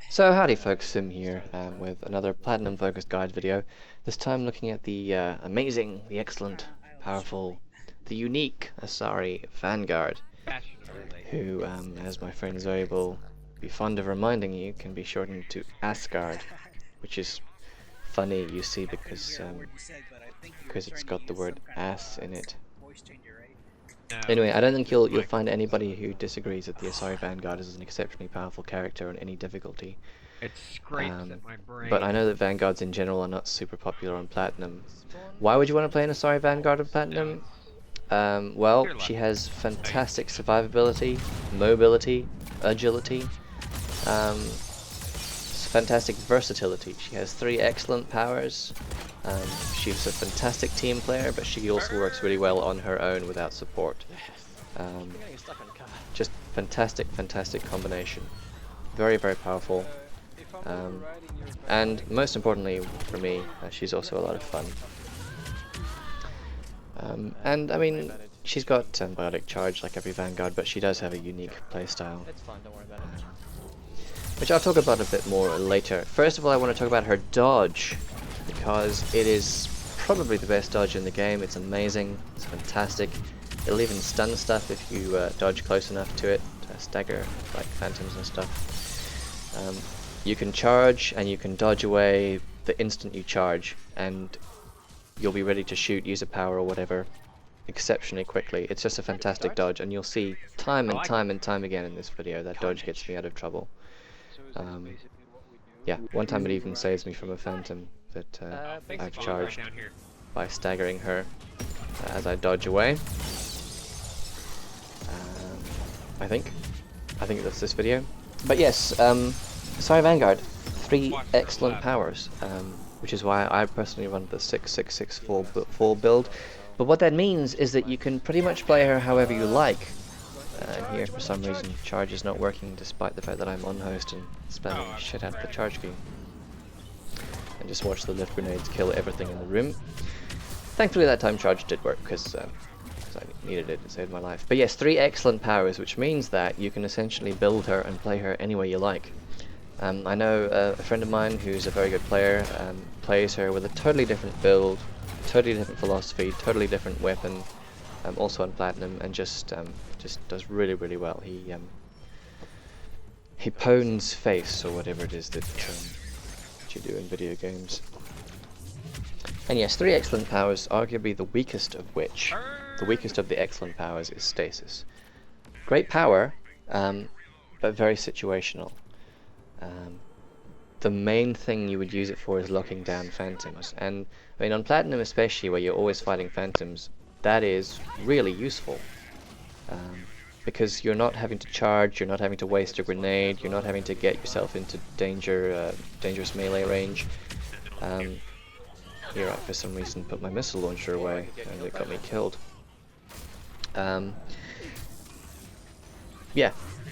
So howdy folks, Sim here with another Platinum focused guide video. This time looking at the amazing, the excellent, powerful, the unique Asari Vanguard, who, as my friend Zoe will be fond of reminding you, can be shortened to Asgard, which is funny, you see, because it's got the word ass in it. Anyway, I don't think you'll find anybody who disagrees that the Asari Vanguard is an exceptionally powerful character on any difficulty. It scrapes at my brain. But I know that Vanguards in general are not super popular on Platinum. Why would you want to play an Asari Vanguard on Platinum? Well, she has fantastic survivability, mobility, agility, fantastic versatility. She has 3 excellent powers. She's a fantastic team player, but she also works really well on her own without support. Just fantastic, fantastic combination. Very, very powerful. And most importantly for me, she's also a lot of fun. And I mean, she's got biotic charge like every Vanguard, but she does have a unique playstyle. It's fun, don't worry about it. Which I'll talk about a bit more later. First of all, I want to talk about her dodge, because it is probably the best dodge in the game. It's amazing, it's fantastic. It'll even stun stuff if you dodge close enough to it, to stagger like phantoms and stuff. You can charge and you can dodge away the instant you charge, and you'll be ready to shoot, use a power or whatever exceptionally quickly. It's just a fantastic dodge, and you'll see time and time and time again in this video that dodge gets me out of trouble. Yeah, one time it even saves me from a phantom that I've charged by staggering her as I dodge away. I think that's this video. But yes, Asari Vanguard, 3 excellent powers, which is why I personally run the 6-6-6-4 build. But what that means is that you can pretty much play her however you like. Here, for some reason, charge is not working, despite the fact that I'm on host and spamming shit out of the charge key. And just watch the lift grenades kill everything in the room. Thankfully that time charge did work, because I needed it, it saved my life. But yes, 3 excellent powers, which means that you can essentially build her and play her any way you like. I know a friend of mine who's a very good player, plays her with a totally different build, totally different philosophy, totally different weapon, also on Platinum, and just does really, really well. He pones face, or whatever it is that you do in video games. And yes, 3 excellent powers, arguably the weakest of which, the weakest of the excellent powers, is stasis. Great power, but very situational. The main thing you would use it for is locking down phantoms, and I mean on Platinum especially, where you're always fighting phantoms, that is really useful. Because you're not having to charge, you're not having to waste a grenade, you're not having to get yourself into dangerous melee range. Here I for some reason put my missile launcher away and it got me killed. Yeah,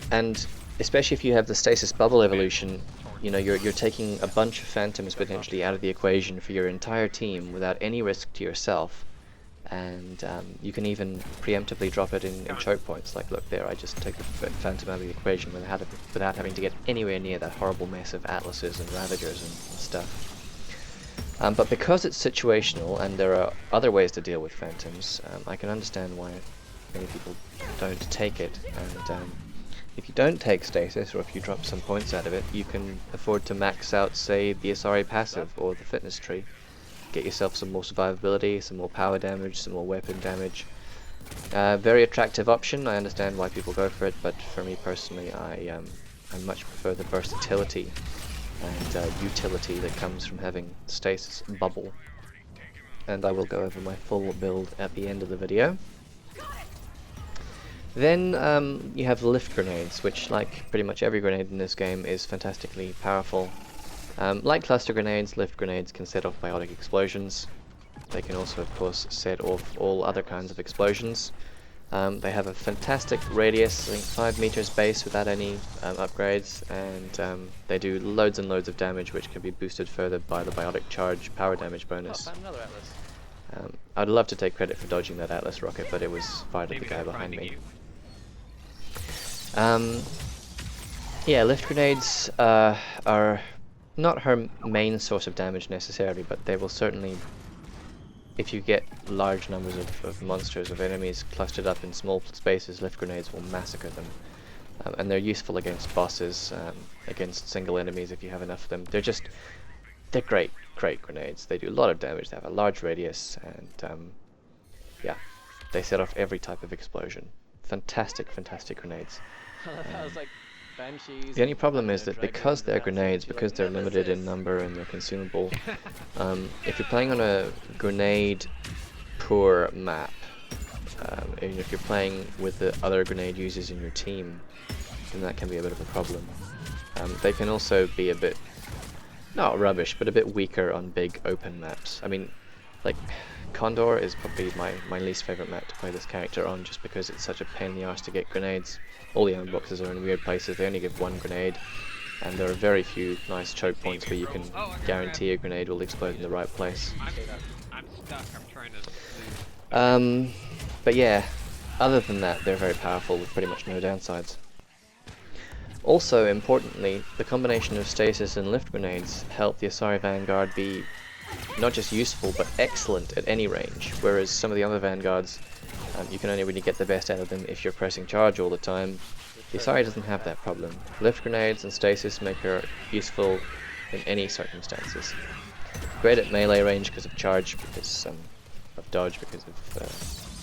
and especially if you have the stasis bubble evolution, you know, you're taking a bunch of phantoms potentially out of the equation for your entire team without any risk to yourself. And you can even preemptively drop it in choke points. Like, look there, I just take the phantom out of the equation without having to get anywhere near that horrible mess of atlases and ravagers and stuff. But because it's situational and there are other ways to deal with phantoms, I can understand why many people don't take it. And if you don't take stasis, or if you drop some points out of it, you can afford to max out, say, the Asari passive or the fitness tree. Get yourself some more survivability, some more power damage, some more weapon damage. Very attractive option. I understand why people go for it, but for me personally, I much prefer the versatility and utility that comes from having stasis bubble. And I will go over my full build at the end of the video. Then you have the lift grenades, which, like pretty much every grenade in this game, is fantastically powerful. Like cluster grenades, lift grenades can set off biotic explosions. They can also, of course, set off all other kinds of explosions. They have a fantastic radius, I think 5 meters base without any upgrades, and they do loads and loads of damage, which can be boosted further by the biotic charge power damage bonus. I'd love to take credit for dodging that Atlas rocket, but it was fired at the guy behind me. Yeah, lift grenades are not her main source of damage necessarily, but they will certainly, if you get large numbers of monsters, of enemies clustered up in small spaces, lift grenades will massacre them. And they're useful against bosses, against single enemies if you have enough of them. They're great grenades. They do a lot of damage, they have a large radius, and yeah, they set off every type of explosion. Fantastic grenades. The only problem is that because they're grenades, because they're limited in number and they're consumable, if you're playing on a grenade poor map, and if you're playing with the other grenade users in your team, then that can be a bit of a problem. They can also be a bit, not rubbish, but a bit weaker on big open maps. I mean, like, Condor is probably my least favourite map to play this character on, just because it's such a pain in the arse to get grenades. All the ammo boxes are in weird places, they only give one grenade, and there are very few nice choke points where you can guarantee a grenade will explode in the right place. I'm stuck. I'm trying to move. But yeah, other than that, they're very powerful with pretty much no downsides. Also, importantly, the combination of stasis and lift grenades help the Asari Vanguard be not just useful, but excellent at any range, whereas some of the other Vanguards, you can only really get the best out of them if you're pressing charge all the time. The Asari doesn't have that problem. Lift grenades and stasis make her useful in any circumstances. Great at melee range because of charge, because of dodge, because of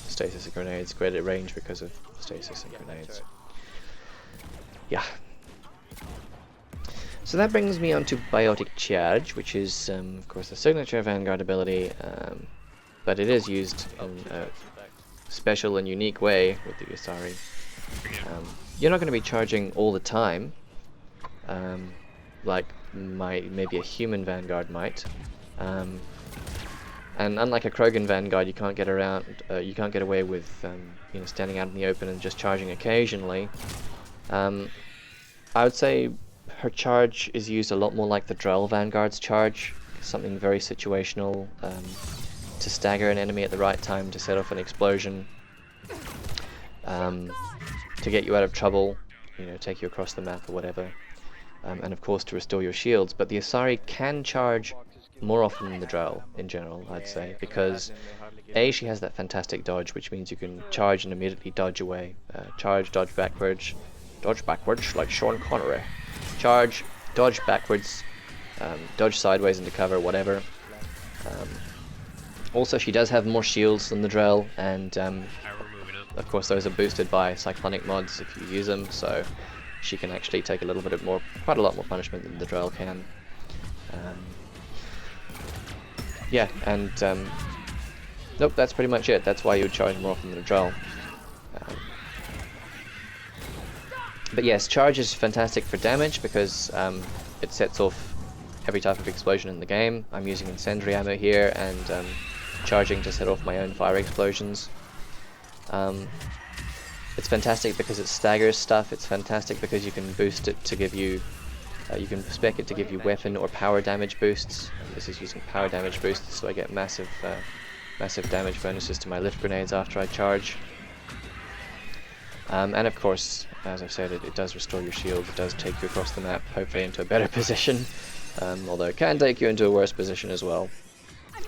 stasis and grenades. Great at range because of stasis and grenades. Yeah. So that brings me on to Biotic Charge, which is, of course, a signature Vanguard ability, but it is used in a special and unique way with the Asari. You're not going to be charging all the time, like maybe a human Vanguard might. And unlike a Krogan Vanguard, you can't get away with standing out in the open and just charging occasionally. I would say her charge is used a lot more like the Drell Vanguard's charge, something very situational, to stagger an enemy at the right time, to set off an explosion, to get you out of trouble, take you across the map or whatever, and of course to restore your shields. But the Asari can charge more often than the Drell in general, I'd say, because A, she has that fantastic dodge, which means you can charge and immediately dodge away. Charge, dodge backwards, like Sean Connery. Charge, dodge backwards, dodge sideways into cover, whatever. Also, she does have more shields than the Drell, and of course those are boosted by cyclonic mods if you use them, so she can actually take quite a lot more punishment than the Drell can. Yeah, and nope, that's pretty much it. That's why you would charge more often than the Drell. But yes, charge is fantastic for damage because it sets off every type of explosion in the game. I'm using Incendiary Ammo here and charging to set off my own fire explosions. It's fantastic because it staggers stuff. It's fantastic because you can boost it to give you, you can spec it to give you weapon or power damage boosts. This is using power damage boosts, so I get massive damage bonuses to my lift grenades after I charge. And of course, as I've said, it does restore your shields. It does take you across the map, hopefully into a better position, although it can take you into a worse position as well.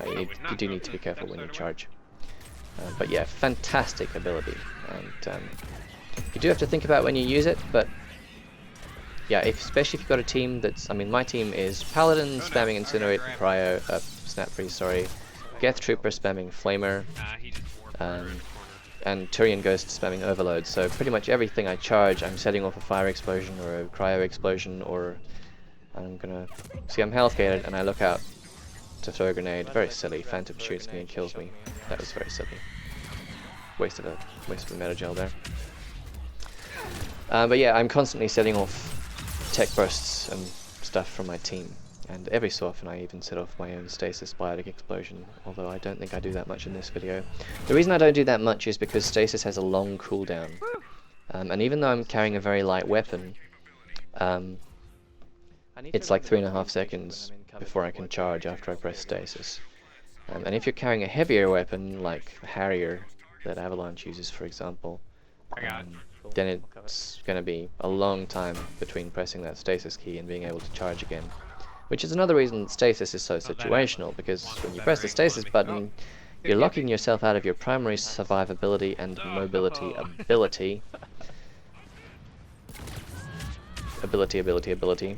You do need to be careful when you charge. But yeah, fantastic ability, and you do have to think about when you use it, but yeah, especially if you've got a team that's, I mean, my team is Paladin spamming Incinerate and Cryo, Snap Freeze, sorry, Geth Trooper spamming Flamer, and Turian Ghost spamming Overload, so pretty much everything I charge, I'm setting off a fire explosion or a cryo explosion, or I'm gonna, see, I'm health gated and I look out to throw a grenade. Very silly. Phantom shoots me and kills me. That was very silly. Waste of a meta gel there. But yeah, I'm constantly setting off tech bursts and stuff from my team, and every so often I even set off my own stasis biotic explosion, although I don't think I do that much in this video. The reason I don't do that much is because stasis has a long cooldown, and even though I'm carrying a very light weapon, it's like 3.5 seconds before I can charge after I press stasis. And if you're carrying a heavier weapon, like the Harrier that Avalanche uses, for example, then it's going to be a long time between pressing that stasis key and being able to charge again. Which is another reason stasis is so situational, because when you press the stasis button, you're locking yourself out of your primary survivability and mobility ability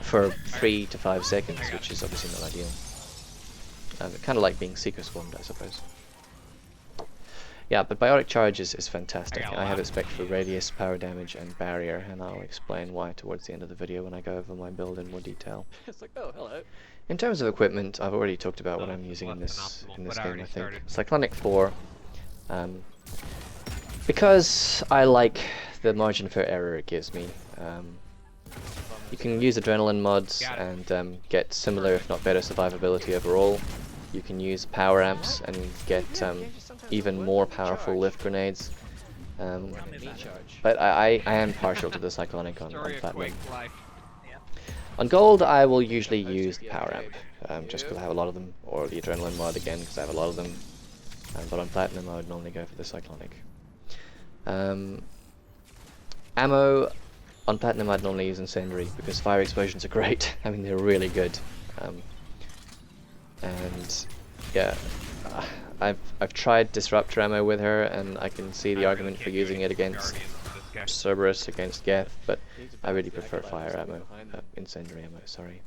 for 3 to 5 seconds, which is obviously not ideal. Kind of like being seeker spawned, I suppose. Yeah, but biotic charge is fantastic. I have it spec for radius, power damage, and barrier, and I'll explain why towards the end of the video when I go over my build in more detail. It's like, oh, hello. In terms of equipment, I've already talked about what I'm using in this game, I think. Cyclonic 4. Because I like the margin for error it gives me. You can use adrenaline mods and get similar, if not better, survivability overall. You can use power amps and get even more powerful lift grenades. But I am partial to the cyclonic on Platinum. On Gold, I will usually use the power amp, just because I have a lot of them, or the adrenaline mod again, because I have a lot of them. But on Platinum, I would normally go for the cyclonic. Ammo, on Platinum I'd normally use Incendiary, because fire explosions are great. I mean, they're really good. And yeah, I've tried Disruptor ammo with her, and I can see the argument for using it against Cerberus, against Geth, but I really prefer fire ammo, Incendiary ammo, sorry.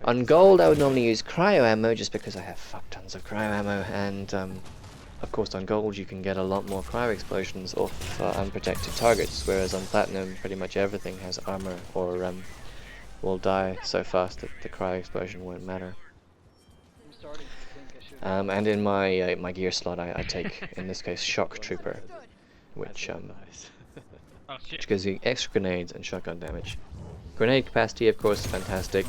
On Gold I would normally use cryo ammo, just because I have fuck tons of cryo ammo, and of course on Gold you can get a lot more cryo explosions off unprotected targets, whereas on Platinum pretty much everything has armor, or will die so fast that the cryo explosion won't matter. And in my my gear slot I take, in this case, Shock Trooper, which gives you extra grenades and shotgun damage. Grenade capacity, of course, is fantastic.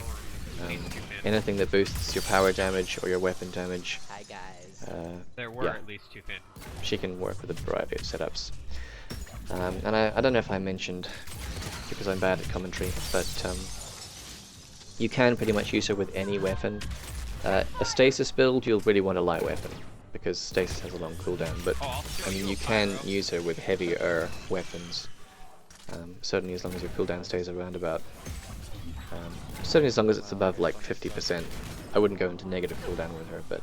Anything that boosts your power damage or your weapon damage. Hi guys. There were at least 2 phantoms. She can work with a variety of setups. And I don't know if I mentioned, because I'm bad at commentary, but you can pretty much use her with any weapon. A stasis build, you'll really want a light weapon, because stasis has a long cooldown, but I mean, you can use her with heavier weapons. Certainly as long as your cooldown stays around about, certainly as long as it's above like 50%. I wouldn't go into negative cooldown with her, but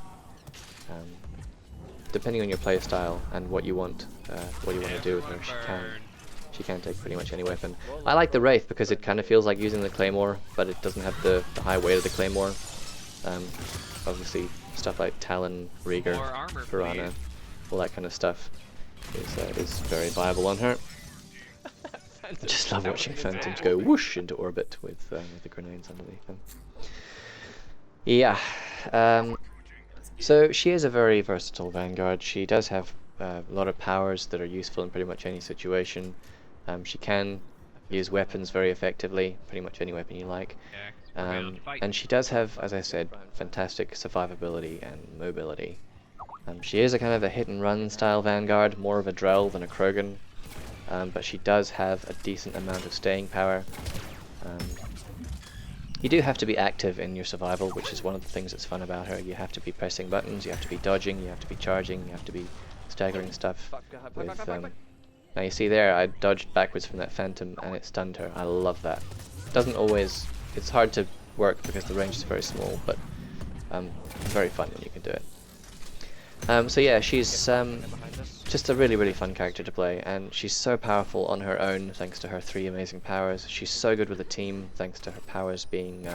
depending on your playstyle and what you want to do with her, she can take pretty much any weapon. I like the Wraith because it kind of feels like using the Claymore, but it doesn't have the high weight of the Claymore. Obviously stuff like Talon, Rieger, Piranha, all that kind of stuff is very viable on her. I just love watching Phantoms go whoosh into orbit with the grenades underneath them. Yeah, so she is a very versatile Vanguard. She does have a lot of powers that are useful in pretty much any situation. She can use weapons very effectively, pretty much any weapon you like. And she does have, as I said, fantastic survivability and mobility. She is a kind of a hit and run style Vanguard, more of a Drell than a Krogan, but she does have a decent amount of staying power. You do have to be active in your survival, which is one of the things that's fun about her. You have to be pressing buttons, you have to be dodging, you have to be charging, you have to be staggering stuff with, now you see there, I dodged backwards from that Phantom and it stunned her. I love that. Doesn't always, it's hard to work because the range is very small, but it's very fun when you can do it. So yeah, she's just a really, really fun character to play, and she's so powerful on her own thanks to her 3 amazing powers. She's so good with a team thanks to her powers being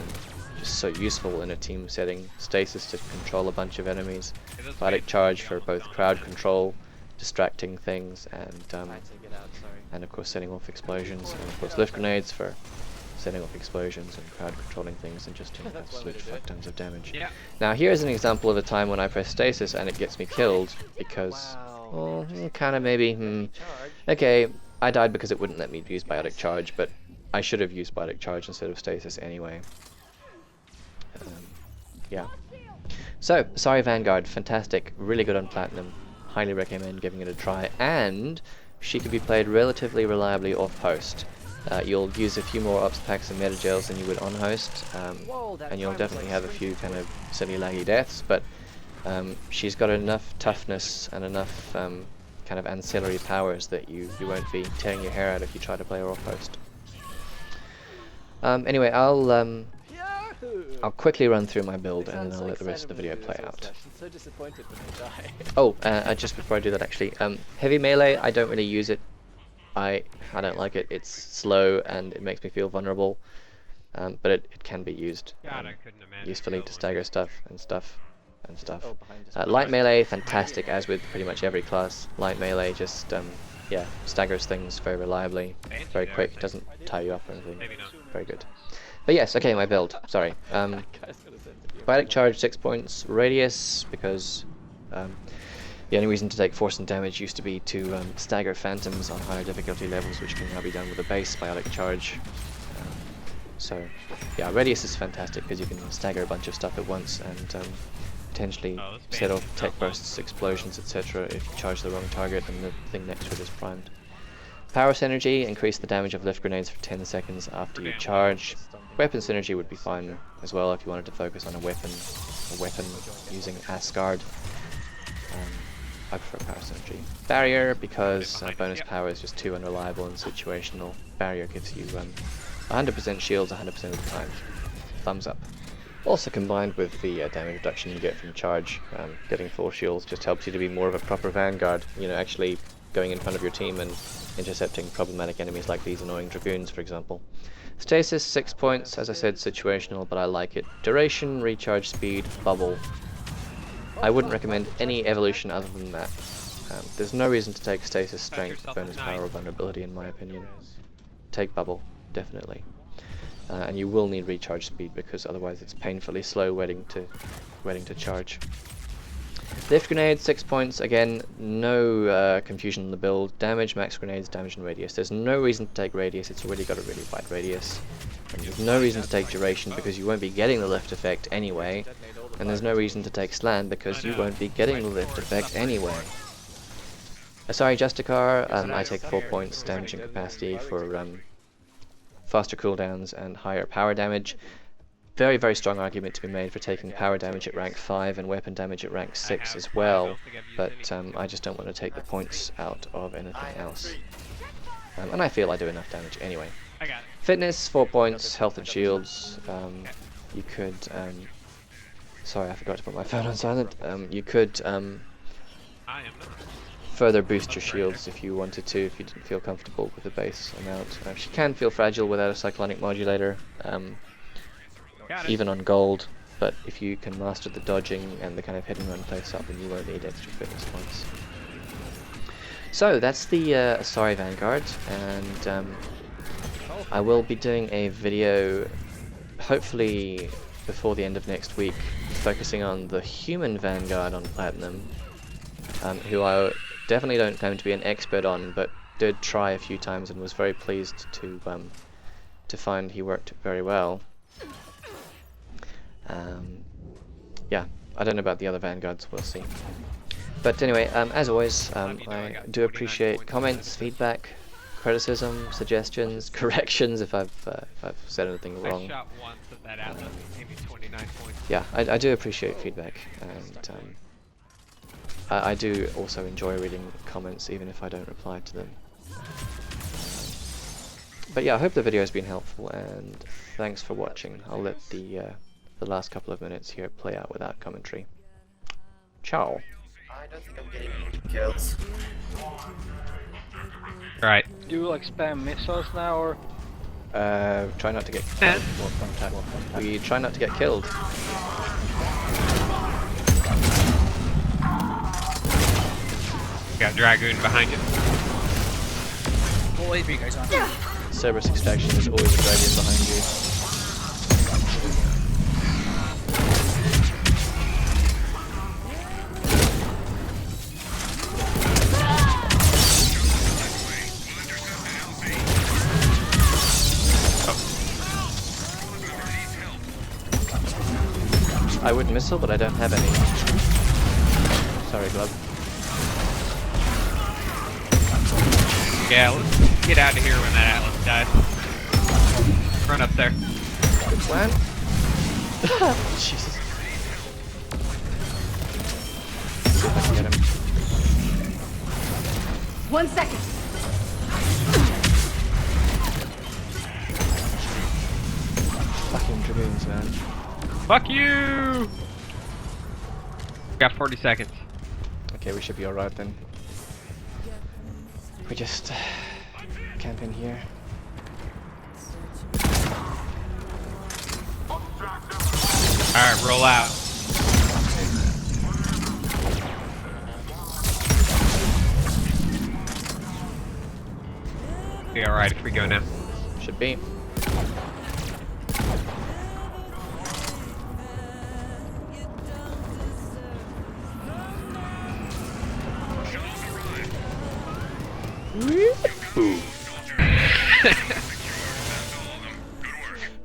just so useful in a team setting. Stasis to control a bunch of enemies, biotic charge for both crowd control, distracting things, and of course setting off explosions, and of course lift grenades for setting off explosions and crowd controlling things and just doing absolute fuck tons of damage. Yeah. Now here's an example of a time when I press stasis and it gets me killed because, well, kind of maybe, okay, I died because it wouldn't let me use biotic charge, but I should have used biotic charge instead of stasis anyway. Yeah. So, Asari Vanguard, fantastic, really good on Platinum, highly recommend giving it a try, and she can be played relatively reliably off-host. You'll use a few more ops packs and metagels than you would on host, and you'll definitely have a few kind of silly laggy deaths, but she's got enough toughness and enough kind of ancillary powers that you won't be tearing your hair out if you try to play Raw Post. Anyway, I'll quickly run through my build and then I'll let the rest of the video play out. So disappointed when they die. Oh, just before I do that actually, heavy melee, I don't really use it. I don't like it. It's slow and it makes me feel vulnerable, but it can be used God, I couldn't imagine usefully to stagger stuff and stuff. Oh, behind us. Light melee, fantastic, as with pretty much every class. Light melee just, yeah, staggers things very reliably, very quick, doesn't tie you up or anything. Maybe not. Very good. But yes, okay, my build. Sorry. Biotic charge 6 points, radius because the only reason to take force and damage used to be to stagger phantoms on higher difficulty levels, which can now be done with a base biotic charge. So yeah, radius is fantastic because you can stagger a bunch of stuff at once and potentially set off tech bursts, explosions, etc. if you charge the wrong target and the thing next to it is primed. Power synergy, increase the damage of lift grenades for 10 seconds after you charge. Weapon synergy would be fine as well if you wanted to focus on a weapon using Asgard. I prefer power synergy. Barrier, because bonus power is just too unreliable and situational. Barrier gives you 100% shields 100% of the time. Thumbs up. Also combined with the damage reduction you get from charge, getting full shields just helps you to be more of a proper Vanguard, you know, actually going in front of your team and intercepting problematic enemies like these annoying Dragoons, for example. Stasis, 6 points, as I said, situational, but I like it. Duration, recharge speed, bubble. I wouldn't recommend any evolution other than that. There's no reason to take stasis, strength, bonus power, or vulnerability in my opinion. Take bubble, definitely. And you will need recharge speed because otherwise it's painfully slow waiting to charge. Lift grenade, 6 points, again, no confusion in the build. Damage, max grenades, damage and radius. There's no reason to take radius, it's already got a really wide radius. And there's no reason to take duration because you won't be getting the lift effect anyway. And there's no reason to take slam because you won't be getting the lift effect anyway. Asari Justicar, I take 4 points damage and capacity for faster cooldowns and higher power damage. Very, very strong argument to be made for taking power damage at rank 5 and weapon damage at rank 6 as well, but I just don't want to take the points out of anything else. And I feel I do enough damage anyway. Fitness, 4 points, health and shields. You could, sorry I forgot to put my phone on silent. You could further boost your shields if you wanted to, if you didn't feel comfortable with the base amount. She can feel fragile without a cyclonic modulator. Even on gold, but if you can master the dodging and the kind of hit and run playstyle, then you won't need extra fitness points. So that's the Asari Vanguard, and I will be doing a video, hopefully before the end of next week, focusing on the human Vanguard on Platinum, who I definitely don't claim to be an expert on, but did try a few times and was very pleased to find he worked very well. Yeah, I don't know about the other Vanguards, we'll see. But anyway, as always, I do appreciate comments, feedback, criticism, suggestions, corrections if I've said anything wrong. I shot once at that Atlas, it gave me 29 points. Yeah, I do appreciate feedback, and I do also enjoy reading comments even if I don't reply to them. But yeah, I hope the video has been helpful, and thanks for watching. I'll let the last couple of minutes here play out without commentary. Ciao. I don't think I'm getting any kills. Right. Do you like spam missiles now, or? Try not to get killed. We try not to get killed. Got Dragoon behind you. What wave are you guys on? Cerberus extraction is always a dragon behind you. I would missile, but I don't have any. Sorry, Glove. Yeah, let's get out of here when that Atlas dies. Run up there. Good plan. Jesus. See if I can get him. 1 second. Fucking dragoons, man. Fuck you! Got 40 seconds. Okay, we should be alright then. We just camp in here. Alright, roll out. Be alright if we go now. Should be.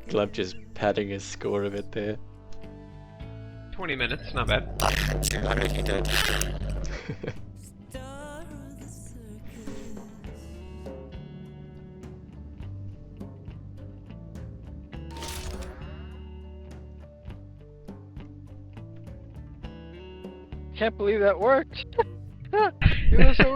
Glove just padding his score a bit there. 20 minutes, not bad. I'm making dead. Can't believe that worked. It was so